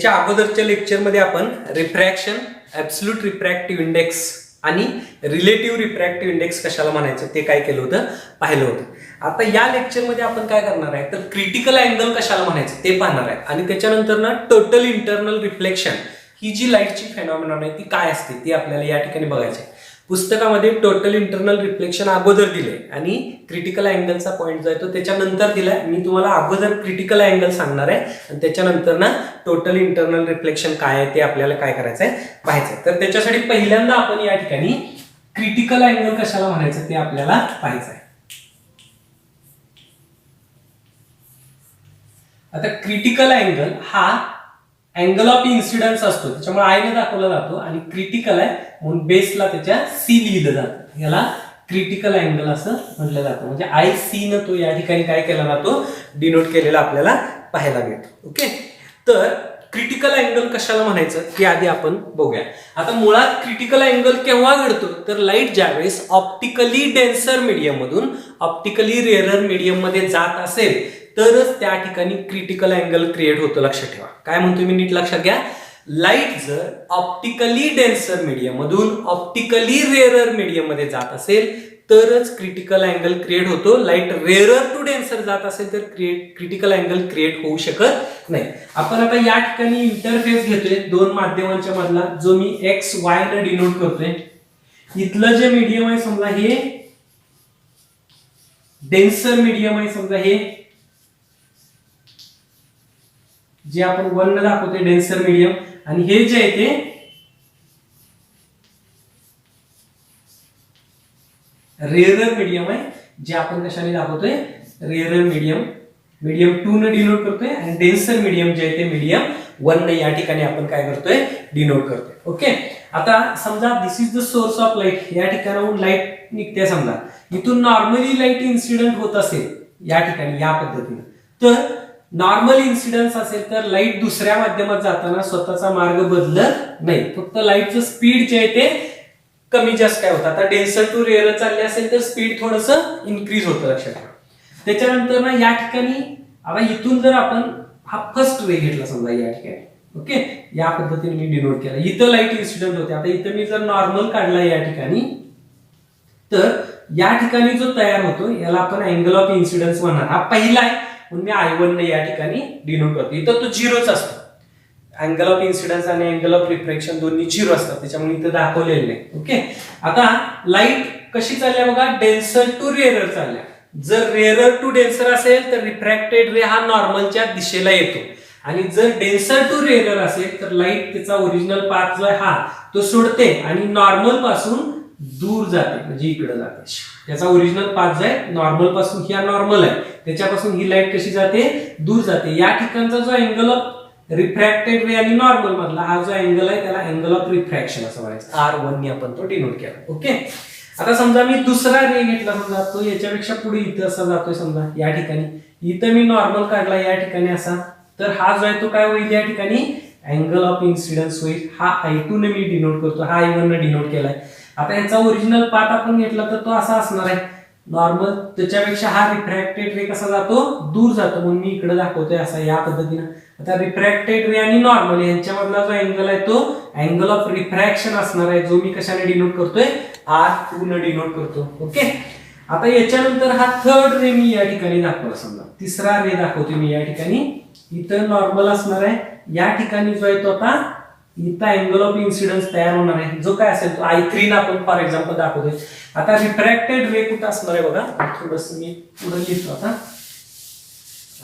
याच्या अगोदरच्या लेक्चरमध्ये आपण रिफ्रॅक्शन, ॲब्सोल्यूट रिफ्रॅक्टिव्ह इंडेक्स आणि रिलेटिव्ह रिफ्रॅक्टिव्ह इंडेक्स कशाला म्हणायचं ते काय केलं होतं, पाहिलं होतं. आता या लेक्चरमध्ये आपण काय करणार आहे तर क्रिटिकल अँगल कशाला म्हणायचं ते पाहणार आहे आणि त्याच्यानंतर ना टोटल इंटरनल रिफ्लेक्शन ही जी लाईटची फेनॉमेनॉन आहे ती काय असते ती आपल्याला या ठिकाणी बघायची आहे. पुस्तकामध्ये टोटल इंटरनल रिफ्लेक्शन अगोदर दिले आणि क्रिटिकल अँगलचा पॉईंट जो आहे तो त्याच्यानंतर दिलाय. मी तुम्हाला अगोदर क्रिटिकल अँगल सांगणार आहे आणि त्याच्यानंतर ना टोटल इंटरनल रिफ्लेक्शन काय आहे ते आपल्याला काय करायचं आहे पाहायचं. तर त्याच्यासाठी पहिल्यांदा आपण या ठिकाणी क्रिटिकल अँगल कशाला म्हणायचं ते आपल्याला पाहायचं आहे. आता क्रिटिकल अँगल हा अँगल ऑफ इन्सिडन्स असतो, त्याच्यामुळे आय ने दाखवला जातो आणि क्रिटिकल आहे म्हणून बेसला त्याच्या सी लिहिलं जातं. याला क्रिटिकल अँगल असं म्हटलं जातं. म्हणजे आय सी न तो या ठिकाणी काय केला जातो, डिनोट केलेला आपल्याला पाहायला मिळतो. ओके, तर क्रिटिकल अँगल कशाला म्हणायचं हे आधी आपण बघूया. आता मुळात क्रिटिकल अँगल केव्हा घडतो तर लाईट ज्यावेळेस ऑप्टिकली डेन्सर मीडियम मधून ऑप्टिकली रेअरर मीडियम मध्ये जात असेल तरच त्या ठिकाणी क्रिटिकल अँगल क्रिएट होतं. लक्षात ठेवा काय म्हणतो मी, नीट लक्षात घ्या. लाईट जर ऑप्टिकली डेन्सर मीडियम मधून ऑप्टिकली रेअरर मीडियम मध्ये जात असेल तरच क्रिटिकल अँगल क्रिएट होतो. लाईट रेअरर टू डेन्सर जात असेल तर क्रिटिकल अँगल क्रिएट होऊ शकत नाही. आपण आता या ठिकाणी इंटरफेस घेतोय दोन माध्यमांच्या मधला, जो मी एक्स वाय ने डिनोट करतोय. इथलं जे मीडियम आहे समजा हे डेन्सर मीडियम आहे, समजा हे जे आपण वन ने दाखवतोय डेन्सर मीडियम, आणि हे जे आहे ते रेअरर मीडियम आहे जे आपण कशाने दाखवतोय रेअरर मीडियम, मीडियम 2 ने डिनोट करतोय आणि डेन्सर मीडियम जे आहे ते मीडियम 1 ने या ठिकाणी आपण काय करतोय डिनोट करतोय. ओके, आता समजा this is the source of light, या ठिकाणाहून लाईट निघते. समजा इथून नॉर्मली लाईट इन्सिडेंट होत असेल या ठिकाणी या पद्धतीने, तर नॉर्मल इन्सिडन्स असेल तर लाईट दुसऱ्या माध्यमात जाताना स्वतःचा मार्ग बदलत नाही, फक्त लाईटचं स्पीड जे आहे ते कमी जास्त काय होतं. आता डेन्सर टू रेअर चालले असेल तर स्पीड थोडंसं इन्क्रीज होतं. लक्षात ठेवा. त्याच्यानंतर ना या ठिकाणी आता इथून जर आपण हा फर्स्ट रे घेतला समजा या ठिकाणी, ओके, या पद्धतीने मी डिनोट केला. इथं लाईट इन्सिडेंट होते. आता इथं मी जर नॉर्मल काढला या ठिकाणी तर या ठिकाणी जो तयार होतो याला आपण अँगल ऑफ इन्सिडन्स म्हणणार. हा पहिला आहे म्हणून मी I1 ने या ठिकाणी डिनोट करतो. इथं तो झिरोच असतो. अँगल ऑफ इन्सिडन्स आणि अँगल ऑफ रिफ्लेक्शन दोन्ही झिरो असतात, त्याच्यामुळे इथं दाखवलेलं नाही. ओके, आता लाईट कशी चालल्या बघा, डेन्सर टू रेअरर चालल्या. जर रेअरर टू डेन्सर असेल तर रिफ्रॅक्टेड रे हा नॉर्मलच्या दिशेला येतो आणि जर डेन्सर टू रेअरर असेल तर लाईट त्याचा ओरिजिनल पाथ जो आहे हा तो सोडते आणि नॉर्मल पासून दूर जाते, म्हणजे इकडे जाते. त्याचा ओरिजिनल पाथ जो आहे नॉर्मल पासून, ही नॉर्मल आहे त्याच्यापासून ही लाईट कशी जाते, दूर जाते. या ठिकाणचा जो अँगल ऑफ रिफ्रॅक्टेड रे आणि नॉर्मल मधला हा जो अँगल आहे त्याला अँगल ऑफ रिफ्रॅक्शन असं म्हणायचं. R1 ने आपण तो डिनोट केला. ओके, आता समजा मी दुसरा रे घेतला, समजा तो याच्यापेक्षा पुढे इथं असा जातोय. समजा या ठिकाणी इथं मी नॉर्मल काढला या ठिकाणी असा, तर हा जो आहे तो काय होईल या ठिकाणी अँगल ऑफ इन्सिडन्स होईल. हा I2 ने मी डिनोट करतो, हा I1 ने डिनोट केलाय. आता याचा ओरिजिनल पाथ आपण घेतला तर तो असा असणार आहे नॉर्मल, त्याच्यापेक्षा हा रिफ्रॅक्टेड रे कसा जातो, दूर जातो, म्हणून मी इकडे दाखवतोय असा या पद्धतीने. आता रिफ्रॅक्टेड रे आणि नॉर्मल यांच्यामधला जो अँगल आहे तो अँगल ऑफ रिफ्रॅक्शन असणार आहे, जो मी कशाने डिनोट करतोय R2 ने डिनोट करतो. ओके, आता याच्यानंतर हा थर्ड रे मी या ठिकाणी दाखवला. समजा तिसरा रे दाखवतोय मी या ठिकाणी. इथं नॉर्मल असणार आहे, या ठिकाणी जो आहे तो आता इथं अँगल ऑफ इन्सिडन्स तयार होणार आहे, जो काय असेल तो I3 ना आपण फॉर एक्झाम्पल दाखवतोय. आता रिफ्रॅक्टेड रे कुठं असणार आहे बघा, थोडस मी पुढे लिहितो. आता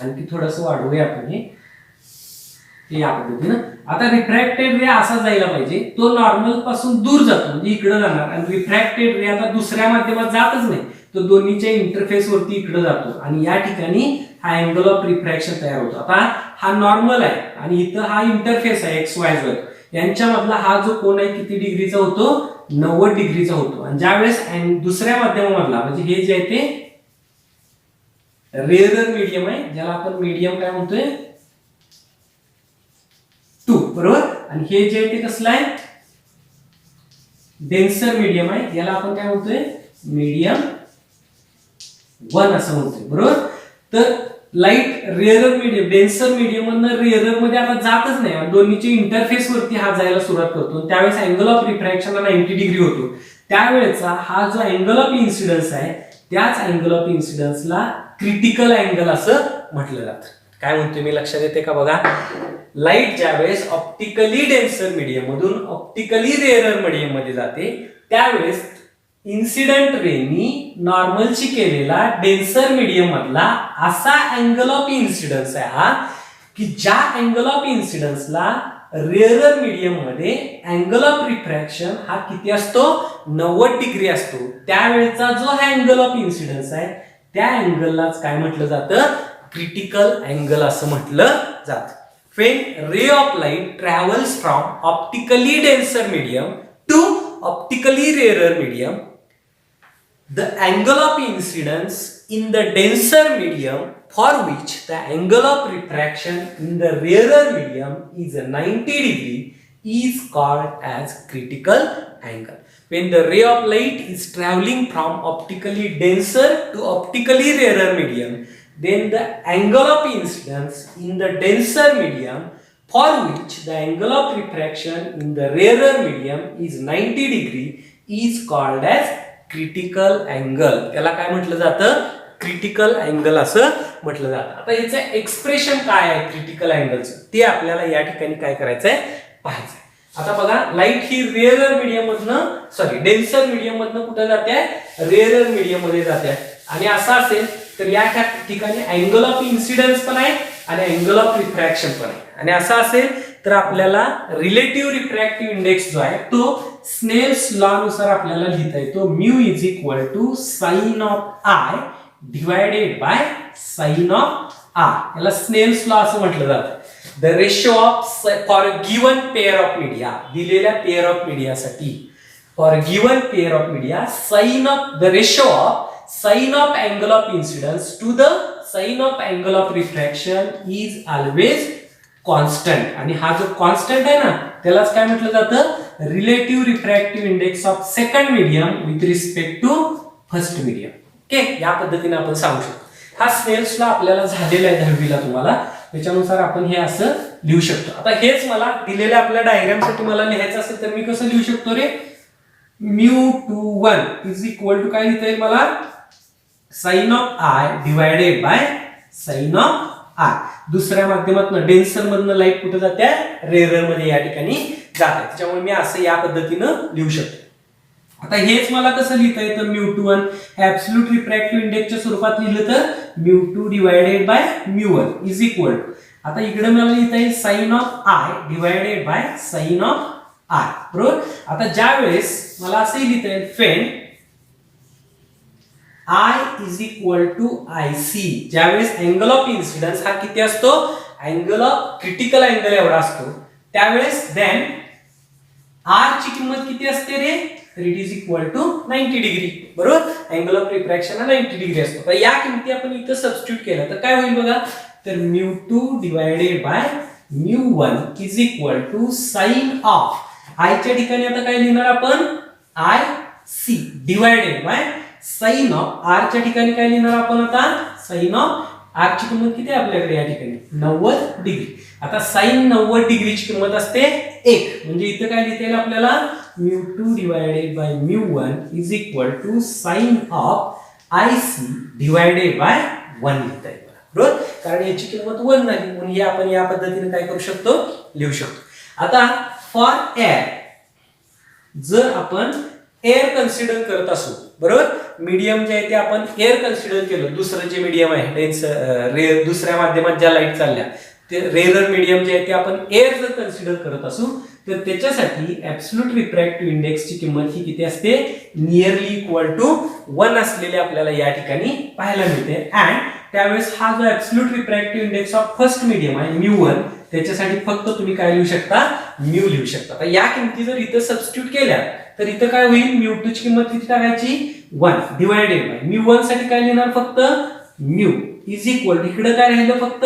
आणखी थोडस वाढवूया आपण हे या पद्धतीनं. आता रिफ्रॅक्टेड रे असा जायला पाहिजे, तो नॉर्मल पासून दूर जातो म्हणजे इकडे जाणार, आणि रिफ्रॅक्टेड रे आता दुसऱ्या माध्यमात जातच नाही, तो दोन्हीच्या इंटरफेस वरती इकडे जातो आणि या ठिकाणी हा अँगल ऑफ रिफ्रॅक्शन तयार होतो. आता हा नॉर्मल आहे आणि इथं हा इंटरफेस आहे XY यांच्यामधला हा जो कोण आहे किती डिग्रीचा होतो, 90 डिग्रीचा होतो. आणि ज्यावेळेस दुसऱ्या माध्यमामधला म्हणजे हे जे आहे ते रेअरर मीडियम आहे, ज्याला आपण मीडियम काय म्हणतोय 2, बरोबर, आणि हे जे आहे ते कसलं आहे डेन्सर मीडियम आहे, याला आपण काय म्हणतोय मीडियम 1 असं म्हणतोय, बरोबर. तर light rarer medium denser medium मधनं रेअरर मध्ये आता जातच नाही, दोन्हीच्या इंटरफेस वरती हा जायला सुरुवात करतो, त्यावेळेस अँगल ऑफ रिफ्रॅक्शन 90 डिग्री होतो. त्यावेळेचा हा जो अँगल ऑफ इन्सिडन्स आहे त्याच अँगल ऑफ इन्सिडन्सला क्रिटिकल अँगल असं म्हटलं जातं. काय म्हणतोय मी, लक्षात येते का बघा. लाईट ज्यावेळेस ऑप्टिकली डेन्सर मीडियम मधून ऑप्टिकली रेअरर मीडियम मध्ये जाते त्यावेळेस इन्सिडेंट रेनी नॉर्मलशी केलेला डेन्सर मीडियम मधला असा अँगल ऑफ इन्सिडन्स आहे हा की ज्या अँगल ऑफ इन्सिडन्सला रेअरर मीडियम मध्ये अँगल ऑफ रिफ्रॅक्शन हा किती असतो, 90 डिग्री असतो. त्यावेळेचा जो हा अँगल ऑफ इन्सिडन्स आहे त्या अँगललाच काय म्हटलं जातं, क्रिटिकल अँगल असं म्हटलं जातं. When ray of light travels from optically denser medium to optically rarer medium, the angle of incidence in the denser medium for which the angle of refraction in the rarer medium is 90 degree is called as critical angle. When the ray of light is traveling from optically denser to optically rarer medium, then the angle of incidence in the denser medium for which the angle of refraction in the rarer medium is 90 degree is called as critical angle. त्याला काय म्हटलं जातं, critical angle असं म्हटलं जातं. आता याचं expression काय आहे क्रिटिकल अँगलचं ते आपल्याला या ठिकाणी काय करायचंय पाहायचंय. आता बघा, लाईट ही रेअरर मीडियम मधनं डेन्सर मीडियम मधनं कुठे जाते, रेअरर मीडियम मध्ये जाते. आणि असं असेल तर या ठिकाणी अँगल ऑफ इन्सिडन्स पण आहे आणि अँगल ऑफ रिफ्रॅक्शन पण आहे. आणि असं असेल तर आपल्याला रिलेटिव्ह रिफ्रॅक्टिव्ह इंडेक्स जो आहे तो स्नेल्स लॉ नुसार आपल्याला लिहिता येतो, mu is equal to sine of I divided by sine of R. याला स्नेल्स लॉ असं म्हटलं जातं. The ratio of for given pair of media, दिलेल्या पेअर ऑफ मीडियासाठी for given pair of media sine of the ratio of sin of angle of incidence to the sin of angle of refraction is always constant. आणि हा जो constant आहे ना त्यालाच काय म्हटलं जातं, relative refractive index of second medium with respect to first medium. Okay, या पद्धतीने आपण सांगू शकतो. हा स्नेल्स लॉ आपल्याला झालेला आहे 10वीला तुम्हाला, त्याच्यानुसार आपण हे असं लिहू शकतो. आता हेच मला दिलेल्या आपल्या डायग्राम साठी मला लिहायचं असेल तर मी कसं लिहू शकतो रे, μ21 इज इक्वल टू काय लिहिता येईल मला, sine of I divided by sine of R. दुसऱ्या माध्यमातून डेन्सर मधनं लाईट कुठे जाते, रेअरर मध्ये या ठिकाणी जाते. त्याच्यामुळे मी असं या पद्धतीनं लिहू शकतो. आता हेच मला कसं लिहिता येतं, μ21 ऍब्सोल्यूट रिफ्रॅक्टिव्ह इंडेक्सच्या स्वरूपात लिहिलं तर μ2 divided by μ1 is equal to, आता इकडे मला लिहिता येईल sine of I divided by sine of R. बरोबर. आता ज्या वेळेस मला असंही लिहिता येईल फेन I is equal to IC, ज्यावेळेस अँगल ऑफ इन्सिडन्स हा किती असतो, अँगल ऑफ क्रिटिकल अँगल एवढा असतो, त्यावेळेस देन R ची किंमत किती असते रे, तर it is equal to 90 degree. बरोबर. अँगल ऑफ रिफ्रॅक्शन हा 90 डिग्री असतो. तर या किमती आपण इथं सबस्टिट्यूट केलं तर काय होईल बघा, तर μ2 divided by μ1 is equal to sine of I च्या ठिकाणी आता काय लिहिणार आपण, IC divided by sine of R च्या ठिकाणी काय लिहिणार आपण आता, साइन ऑफ आर ची किंमत किती आहे आपल्याकडे या ठिकाणी 90 डिग्री. आता साइन 90 डिग्रीची किंमत असते 1, म्हणजे इथं काय लिहिता येईल आपल्याला, μ2 divided by μ1 is equal to sine of IC divided by 1 लिहिता येईल. बरोबर, कारण याची किंमत 1 झाली म्हणून हे आपण या पद्धतीने काय करू शकतो, लिहू शकतो. आता फॉर एअर, जर आपण एअर कन्सिडर करत असू, बरोबर, मीडियम जे आहे ते आपण एअर कन्सिडर केलं, दुसरं जे मीडियम आहे दुसऱ्या माध्यमात ज्या लाईट चालल्या ते रेअरर मीडियम जे आहे ते आपण एअर जर कन्सिडर करत असू तर त्याच्यासाठी ऍब्सोल्यूट रिफ्रॅक्टिव्ह इंडेक्सची किंमत ही किती असते, नियरली इक्वल टू 1 असलेले आपल्याला या ठिकाणी पाहायला मिळते. अँड त्यावेळेस हा जो absolute refractive index of first medium आहे μ1, त्याच्यासाठी फक्त तुम्ही काय लिहू शकता, म्यू लिहू शकता. आता या किमती जर इथं सबस्टिट्यूट केल्या तर इथं काय होईल, μ2 ची किंमत किती टाकायची, 1 डिवायडेड बाय μ1 साठी काय लिहिणार फक्त म्यू इज इक्वल टू, इकडे काय राहिलं फक्त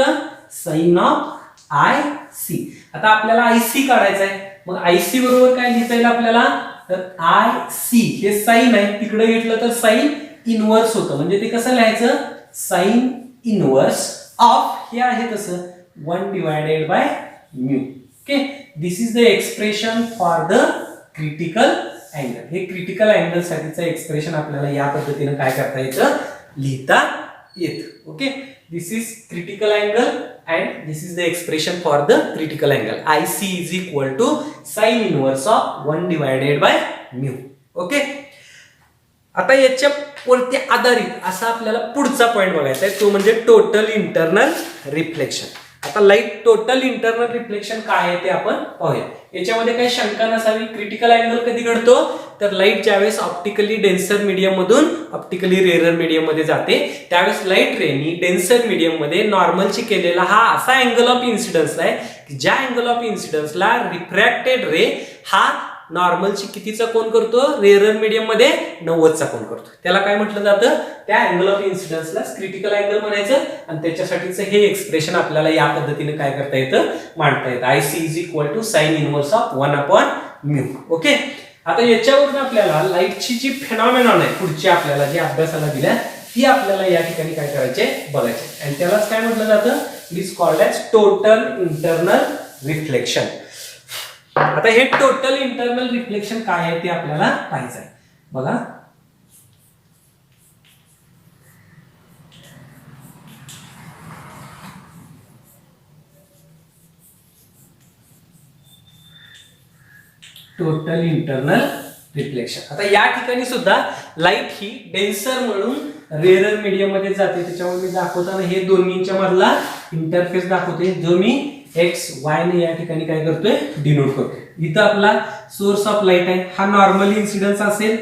साइन ऑफ IC. आता आपल्याला IC काढायचा आहे, मग IC बरोबर काय लिहिता येईल आपल्याला, तर IC हे साइन आहे, तिकडे घेतलं तर साइन इनवर्स होतं, म्हणजे ते कसं लिहायचं, साइन इनवर्स ऑफ हे आहे कसं 1 divided by mu. Okay, this is the expression for the critical angle. हे क्रिटिकल अँगल साठीचं एक्सप्रेशन आपल्याला या पद्धतीने काय करता येतं, लिहिता येतं. Okay, this is critical angle and this is the expression for the critical angle. IC is equal to sine inverse of 1 divided by mu. Okay, आता याच्या वरती आधारित असा आपल्याला पुढचा पॉइंट बघायचा आहे, तो म्हणजे टोटल इंटरनल रिफ्लेक्शन. आता लाईट टोटल इंटरनल रिफ्लेक्शन काय आहे ते आपण पाहूया. याच्यामध्ये काही शंका नसावी. क्रिटिकल अँगल कधी घडतो, तर लाईट ज्यावेळेस ऑप्टिकली डेन्सर मीडियम मधून ऑप्टिकली रेअरर मीडियम मध्ये जाते, त्यावेळेस लाईट रेनी डेन्सर मीडियम मध्ये नॉर्मलची केलेला हा असा अँगल ऑफ इन्सिडन्स आहे की ज्या अँगल ऑफ इन्सिडन्सला रिफ्रॅक्टेड रे हा नॉर्मलची कितीचा कोण करतो, रेअरर मीडियम मध्ये 90चा कोण करतो. त्याला काय म्हटलं जातं, त्या अँगल ऑफ इन्सिडन्सला क्रिटिकल अँगल म्हणायचं. आणि त्याच्यासाठीचं हे एक्सप्रेशन आपल्याला या पद्धतीने काय करता येतं, मांडता येतं. IC is equal to sine inverse of 1 upon mu. Okay, आता याच्यावरून आपल्याला लाईटची जी फेनॉमेनॉन आहे पुढची आपल्याला जी अभ्यासाला दिल्या ती आपल्याला या ठिकाणी काय करायचे, बघायचे. आणि त्यालाच काय म्हटलं जातं, it is called as total internal reflection. आता हे टोटल इंटरनल रिफ्लेक्शन काय आहे ते आपल्याला पाहायचं आहे. बघा, टोटल इंटरनल रिफ्लेक्शन. आता या ठिकाणी सुद्धा लाईट ही डेन्सर म्हणून रेअरर मीडियम मध्ये जाते. त्याच्यामुळे मी दाखवताना हे दोन्हींच्या मधला इंटरफेस दाखवते, जो मी एक्स वाय ने या ठिकाणी काय करतोय, डिनोट करतोय. इथं आपला सोर्स ऑफ लाईट आहे, हा नॉर्मल इन्सिडन्स असेल,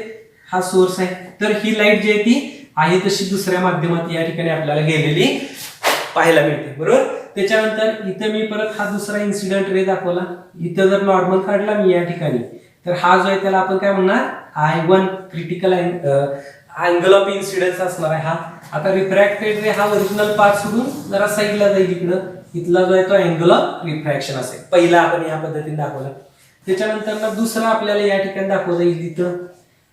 हा सोर्स आहे. तर ही लाईट जी आहे ती आहे तशी दुसऱ्या माध्यमात या ठिकाणी आपल्याला गेलेली पाहायला मिळते, बरोबर. त्याच्यानंतर इथं मी परत हा दुसरा इन्सिडेंट रे दाखवला. इथं जर नॉर्मल काढला मी या ठिकाणी, तर हा जो आहे त्याला आपण काय म्हणणार, I1 critical angle of incidence असणार आहे हा. आता रिफ्रॅक्टेड रे हा ओरिजिनल पाथ सोडून जरा साईडला जाईल इकडं, इथला जो आहे तो अँगल ऑफ रिफ्रॅक्शन असेल. पहिला आपण या पद्धतीने दाखवला. त्याच्यानंतर दुसरा आपल्याला या ठिकाणी दाखवता येईल. इथं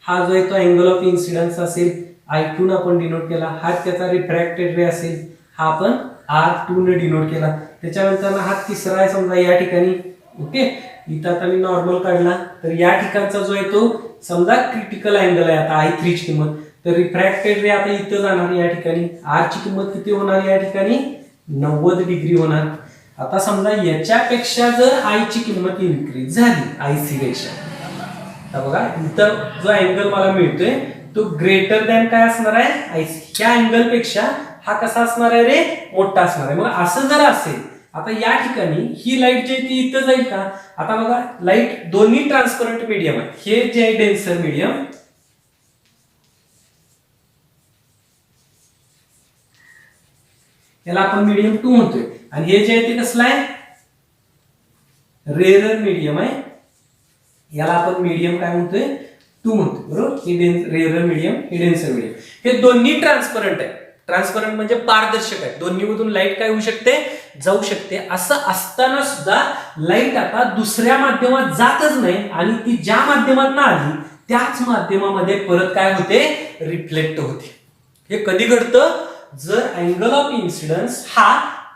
हा जो आहे तो अँगल ऑफ इन्सिडन्स असेल, I2 आपण डिनोट केला. हा त्याचा रिफ्रॅक्टेड रे असेल, हा आपण R2 ने डिनोट केला. त्याच्यानंतर हा तिसरा आहे समजा या ठिकाणी. ओके, इथं आता मी नॉर्मल काढला, तर या ठिकाणचा जो आहे तो समजा क्रिटिकल अँगल आहे. आता I3 ची किंमत, तर रिफ्रॅक्टेड रे आता इथं जाणार या ठिकाणी. R ची किंमत किती होणार या ठिकाणी, 90 डिग्री होणार. आता समजा याच्यापेक्षा जर I ची किंमत इन्क्रीज झाली IC पेक्षा, तर बघा इथं जो अँगल मला मिळतोय तो ग्रेटर दॅन काय असणार आहे, IC. या अँगल पेक्षा हा कसा असणार आहे रे, मोठा असणार आहे. मग असं जर असेल, आता या ठिकाणी ही लाईट जी आहे ती इथं जाईल का. आता बघा लाईट दोन्ही ट्रान्सपरंट मीडियम आहे. हे जे आहे डेन्सर मीडियम, याला आपण मीडियम 2 म्हणतोय. आणि हे जे आहे ते कसलं आहे, रेअरर मीडियम आहे. याला आपण मीडियम काय म्हणतोय, 2 म्हणतोय, बरोबर. हे रेअरर मीडियम, हे डेन्सर मीडियम. हे दोन्ही ट्रान्सपरंट आहे. ट्रान्सपरंट म्हणजे पारदर्शक आहे. दोन्ही मधून लाईट काय होऊ शकते, जाऊ शकते. असं असताना सुद्धा लाईट आता दुसऱ्या माध्यमात जातच नाही आणि ती ज्या माध्यमात आली त्याच माध्यमामध्ये परत काय होते, रिफ्लेक्ट होते. हे कधी घडतं, जर अँगल ऑफ इन्सिडन्स हा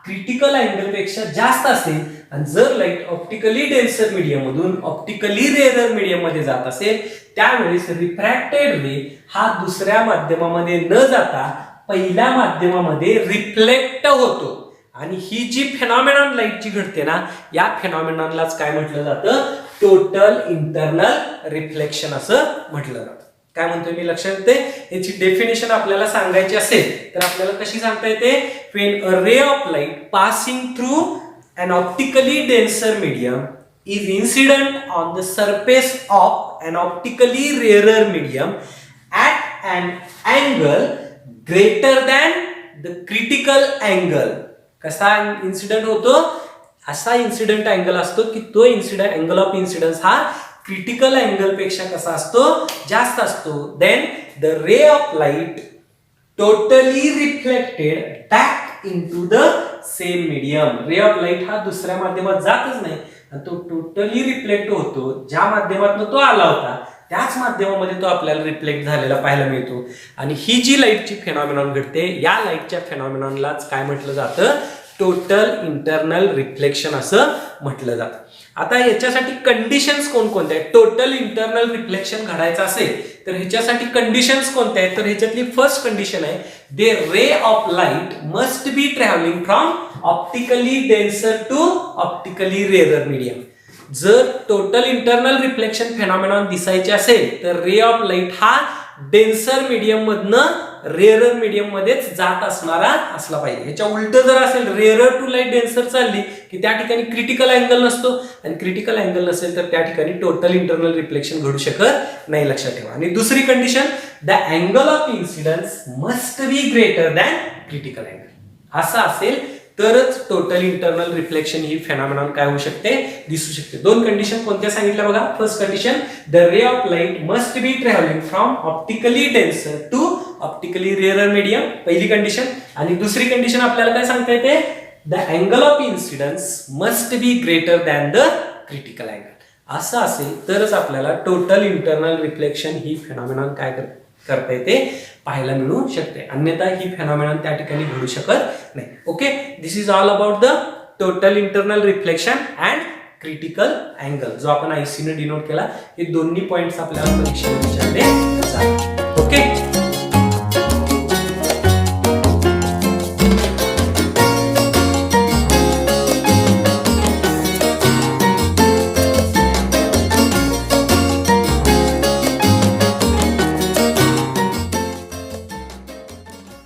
क्रिटिकल अँगल पेक्षा जास्त असेल आणि जर लाईट ऑप्टिकली डेन्सर मीडियम मधून ऑप्टिकली रेअरर मीडियम मध्ये जात असेल, त्यावेळेस रिफ्रॅक्टेड रे हा दुसऱ्या माध्यमामध्ये न जाता पहिल्या माध्यमामध्ये रिफ्लेक्ट होतो. आणि ही जी फेनॉमेनॉन लाईटची घडते ना, या फेनॉमेनॉनलाच काय म्हटलं जातं, टोटल इंटरनल रिफ्लेक्शन असं म्हटलं जातं. काय म्हणतोय मी, लक्षात येते. याची डेफिनेशन आपल्याला सांगायची असेल तर आपल्याला कशी सांगता येते, when a ray of light passing through an optically denser medium is incident on the surface of an optically rarer medium at an angle greater than the critical angle. कसा इन्सिडेंट होतो, असा इन्सिडेंट अँगल असतो की तो incident angle of incidence हा critical angle पेक्षा कसा असतो, जास्त असतो. Then the ray of light totally reflected back into the same medium. Ray of light हा दुसऱ्या माध्यमात जातच नाही आणि तो टोटली रिफ्लेक्ट होतो ज्या माध्यमातून तो आला होता त्याच माध्यमामध्ये तो आपल्याला रिफ्लेक्ट झालेला पाहायला मिळतो. आणि ही जी लाईटची फेनॉमिनॉन घडते, या लाईटच्या फेनॉमिनॉनलाच काय म्हटलं जातं, टोटल इंटरनल रिफ्लेक्शन असं म्हटलं जातं. आता याच्यासाठी कंडिशन्स कोणकोणत्या आहेत? टोटल इंटरनल रिफ्लेक्शन घडायचं असेल तर ह्याच्यासाठी कंडिशन्स कोणत्या आहेत? तर ह्याच्यातली फर्स्ट कंडिशन आहे, the ray of light must be travelling from optically denser to optically rarer medium. जर टोटल इंटरनल रिफ्लेक्शन फेनॉमिनॉन दिसायचे असेल तर रे ऑफ लाईट हा डेन्सर मीडियम मधनं रेअरर मीडियम मध्येच जात असणारा असला पाहिजे. ह्याच्या उलट जर असेल, रेअरर टू लाईट डेन्सर चालली की त्या ठिकाणी क्रिटिकल अँगल नसतो, आणि क्रिटिकल अँगल नसेल तर त्या ठिकाणी टोटल इंटरनल रिफ्लेक्शन घडू शकत नाही, लक्षात ठेवा. आणि दुसरी condition, the angle of incidence must be greater than critical angle. असं असेल तरच टोटल इंटरनल रिफ्लेक्शन ही फेनॉमिनॉन काय होऊ शकते, दिसू शकते. दोन कंडिशन कोणत्या सांगितल्या बघा. First condition, the ray of light must be travelling from optically denser to optically rarer medium, पहिली कंडिशन. आणि दुसरी कंडिशन आपल्याला काय सांगता येते, the angle of incidence must be greater than the critical angle. असं असेल तरच आपल्याला टोटल इंटरनल रिफ्लेक्शन ही फेनॉमिनॉन काय करता येते, पाहायला मिळू शकते. अन्यथा ही फेनॉमिनॉन त्या ठिकाणी घडू शकत नाही. Okay, this is all about the total internal reflection and critical angle, जो आपण आयसी ने डिनोट केला. हे दोन्ही पॉइंट्स आपल्याला परीक्षेला विचारले जातात.